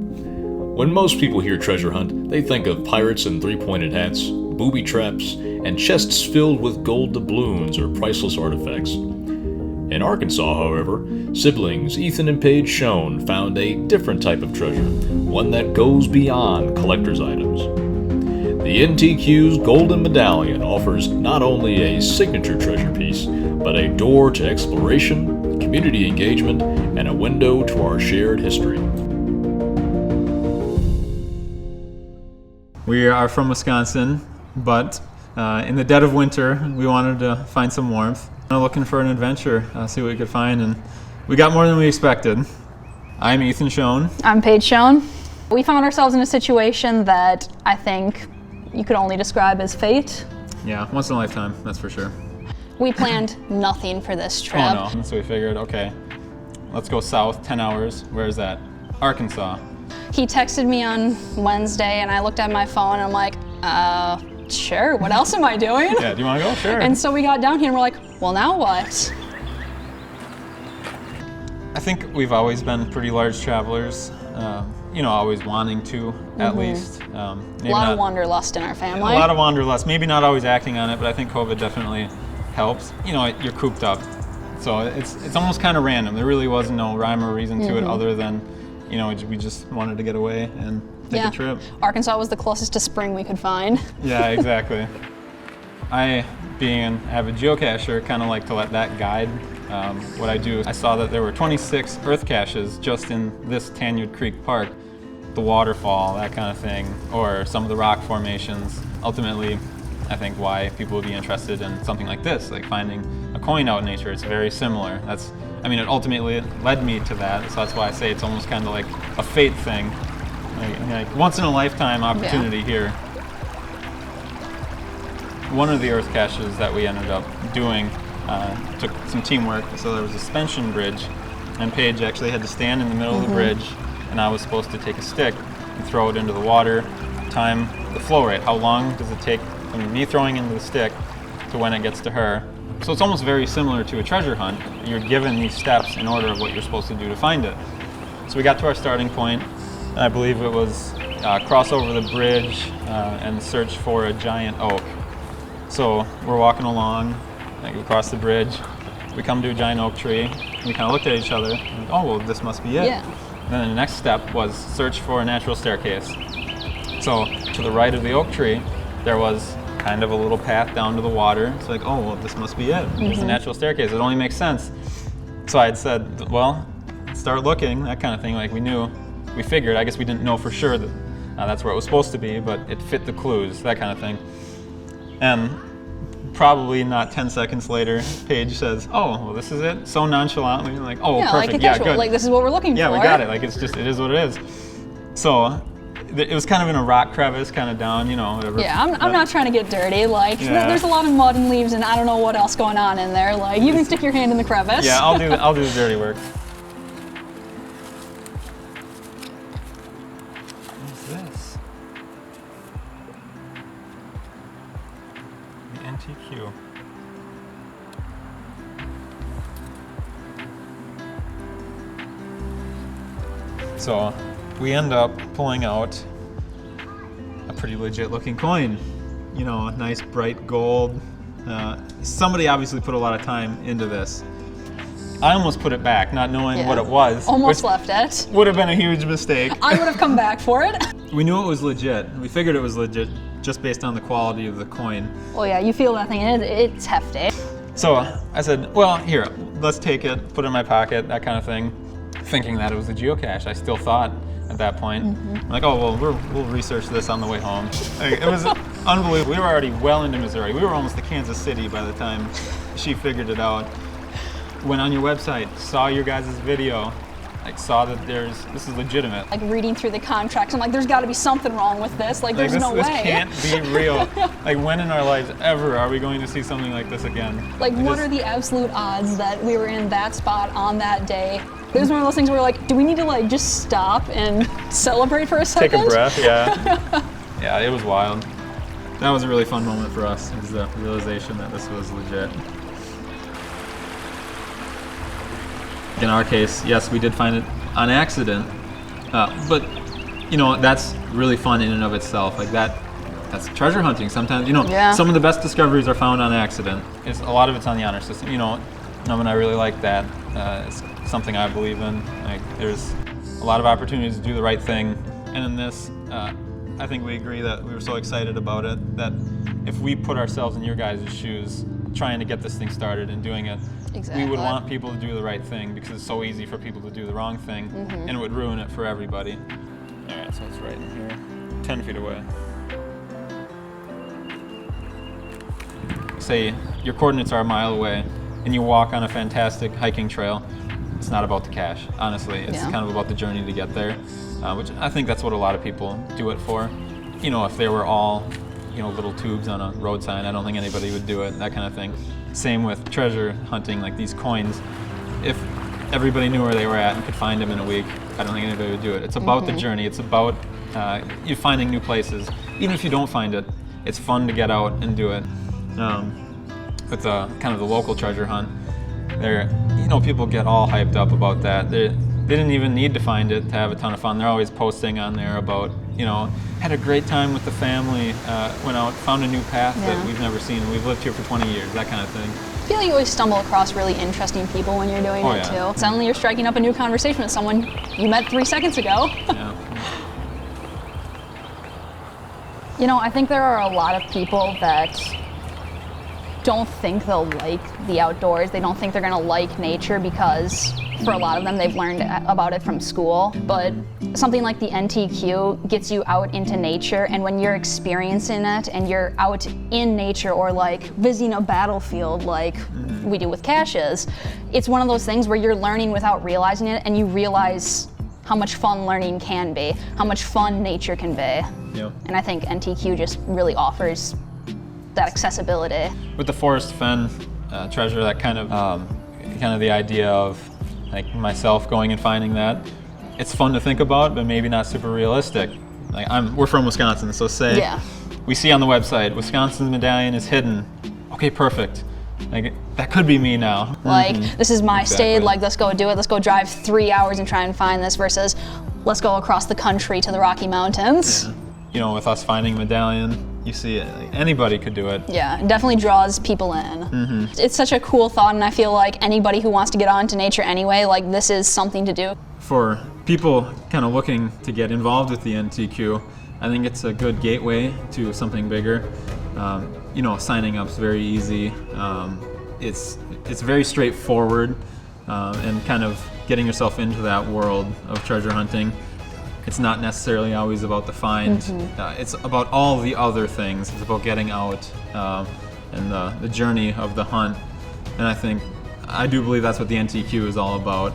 When most people hear treasure hunt, they think of pirates in three-pointed hats, booby traps, and chests filled with gold doubloons or priceless artifacts. In Arkansas, however, siblings Ethan and Paige Schoen found a different type of treasure, one that goes beyond collector's items. The NTQ's Golden Medallion offers not only a signature treasure piece, but a door to exploration, community engagement, and a window to our shared history. We are from Wisconsin, but in the dead of winter, we wanted to find some warmth. Looking for an adventure, see what we could find, and we got more than we expected. I'm Ethan Schoen. I'm Paige Schoen. We found ourselves in a situation that I think you could only describe as fate. Yeah, once in a lifetime, that's for sure. We planned nothing for this trip. Oh no, so we figured, okay, let's go south 10 hours. Where's that? Arkansas. He texted me on Wednesday and I looked at my phone and I'm like, sure, what else am I doing? Yeah, do you want to go? Sure. And so we got down here and we're like, well, now what? I think we've always been pretty large travelers, always wanting to, at least. A lot of wanderlust in our family. A lot of wanderlust, maybe not always acting on it, but I think COVID definitely helps. You're cooped up, so it's almost kind of random. There really was no rhyme or reason to it other than, we just wanted to get away and take a trip. Arkansas was the closest to spring we could find. Yeah, exactly. I, being an avid geocacher, kind of like to let that guide what I do. I saw that there were 26 earth caches just in this Tanyard Creek Park, the waterfall, that kind of thing, or some of the rock formations. Ultimately, I think why people would be interested in something like this, like finding a coin out in nature. It's very similar. It ultimately led me to that, so that's why I say it's almost kind of like a fate thing, like once in a lifetime opportunity here. One of the earth caches that we ended up doing took some teamwork. So there was a suspension bridge, and Paige actually had to stand in the middle of the bridge, and I was supposed to take a stick and throw it into the water, time the flow rate. How long does it take from me throwing into the stick to when it gets to her? So it's almost very similar to a treasure hunt. You're given these steps in order of what you're supposed to do to find it. So we got to our starting point, and I believe it was cross over the bridge and search for a giant oak. So we're walking along, we cross the bridge, we come to a giant oak tree, and we kind of looked at each other, and oh, well, this must be it. Yeah. And then the next step was search for a natural staircase. So to the right of the oak tree, there was kind of a little path down to the water. It's like, oh, well, this must be it. There's a natural staircase. It only makes sense. So I had said, well, start looking, that kind of thing. Like we figured, I guess we didn't know for sure that that's where it was supposed to be, but it fit the clues, that kind of thing. And probably not 10 seconds later, Paige says, oh, well, this is it? So nonchalantly, like, oh, yeah, perfect, like yeah, good. Like, this is what we're looking for. Yeah, we got it. Like, it is what it is. So it was kind of in a rock crevice, kind of down, whatever. Yeah, I'm not trying to get dirty. Like, there's a lot of mud and leaves, and I don't know what else going on in there. Like, you can stick your hand in the crevice. Yeah, I'll do the dirty work. What's this? The NTQ. So we end up pulling out a pretty legit looking coin, a nice bright gold. Somebody obviously put a lot of time into this. I almost put it back, not knowing what it was. Almost left it. Would have been a huge mistake. I would have come back for it. We knew it was legit. We figured it was legit just based on the quality of the coin. Well, yeah, you feel that thing, and it's hefty. So I said, well, here, let's take it, put it in my pocket, that kind of thing, thinking that it was a geocache. I still thought at that point, I'm like, oh, well, we'll research this on the way home. Like, it was unbelievable. We were already well into Missouri. We were almost to Kansas City by the time she figured it out. Went on your website, saw your guys' video, saw that this is legitimate. Like reading through the contracts, I'm like, there's got to be something wrong with this. Like, there's no way. This can't be real. Like, when in our lives ever are we going to see something like this again? Like, what are the absolute odds that we were in that spot on that day? It was one of those things where we're like, do we need to just stop and celebrate for a second? Take a breath, yeah. Yeah, it was wild. That was a really fun moment for us, is the realization that this was legit. In our case, yes, we did find it on accident, but you know, that's really fun in and of itself. Like that's treasure hunting. Sometimes, you know, Yeah. some of the best discoveries are found on accident. A lot of it's on the honor system. You know, and I really like that. It's something I believe in. Like, there's a lot of opportunities to do the right thing. And in this, I think we agree that we were so excited about it that if we put ourselves in your guys' shoes, trying to get this thing started and doing it, we would want people to do the right thing, because it's so easy for people to do the wrong thing, and it would ruin it for everybody. All right, so it's right in here, 10 feet away. Say your coordinates are a mile away, and you walk on a fantastic hiking trail. It's not about the cache, honestly. It's kind of about the journey to get there, which I think that's what a lot of people do it for. You know, if they were all, you know, little tubes on a road sign, I don't think anybody would do it, that kind of thing. Same with treasure hunting, like these coins. If everybody knew where they were at and could find them in a week, I don't think anybody would do it. It's about the journey. It's about you finding new places. Even if you don't find it, it's fun to get out and do it. With kind of the local treasure hunt, you know, people get all hyped up about that. They didn't even need to find it to have a ton of fun. They're always posting on there about, you know, had a great time with the family, went out, found a new path that we've never seen. We've lived here for 20 years, that kind of thing. I feel like you always stumble across really interesting people when you're doing it too. Suddenly you're striking up a new conversation with someone you met 3 seconds ago. You know, I think there are a lot of people that don't think they'll like the outdoors. They don't think they're gonna like nature because for a lot of them they've learned about it from school. But something like the NTQ gets you out into nature, and when you're experiencing it and you're out in nature or like visiting a battlefield like we do with caches, it's one of those things where you're learning without realizing it, and you realize how much fun learning can be, how much fun nature can be. And I think NTQ just really offers that accessibility. With the forest fen treasure, that kind of the idea of like myself going and finding that, it's fun to think about, but maybe not super realistic. Like we're from Wisconsin, so say we see on the website Wisconsin's medallion is hidden. Okay, perfect. Like that could be me now. Like this is my state. Like let's go do it. Let's go drive 3 hours and try and find this versus let's go across the country to the Rocky Mountains. You know, with us finding medallion, you see it, like, anybody could do it. Yeah, it definitely draws people in. It's such a cool thought, and I feel like anybody who wants to get out into nature anyway, like this is something to do. For people kind of looking to get involved with the NTQ, I think it's a good gateway to something bigger. You know, signing up's very easy. It's very straightforward, and kind of getting yourself into that world of treasure hunting. It's not necessarily always about the find. It's about all the other things. It's about getting out and the journey of the hunt. And I do believe that's what the NTQ is all about.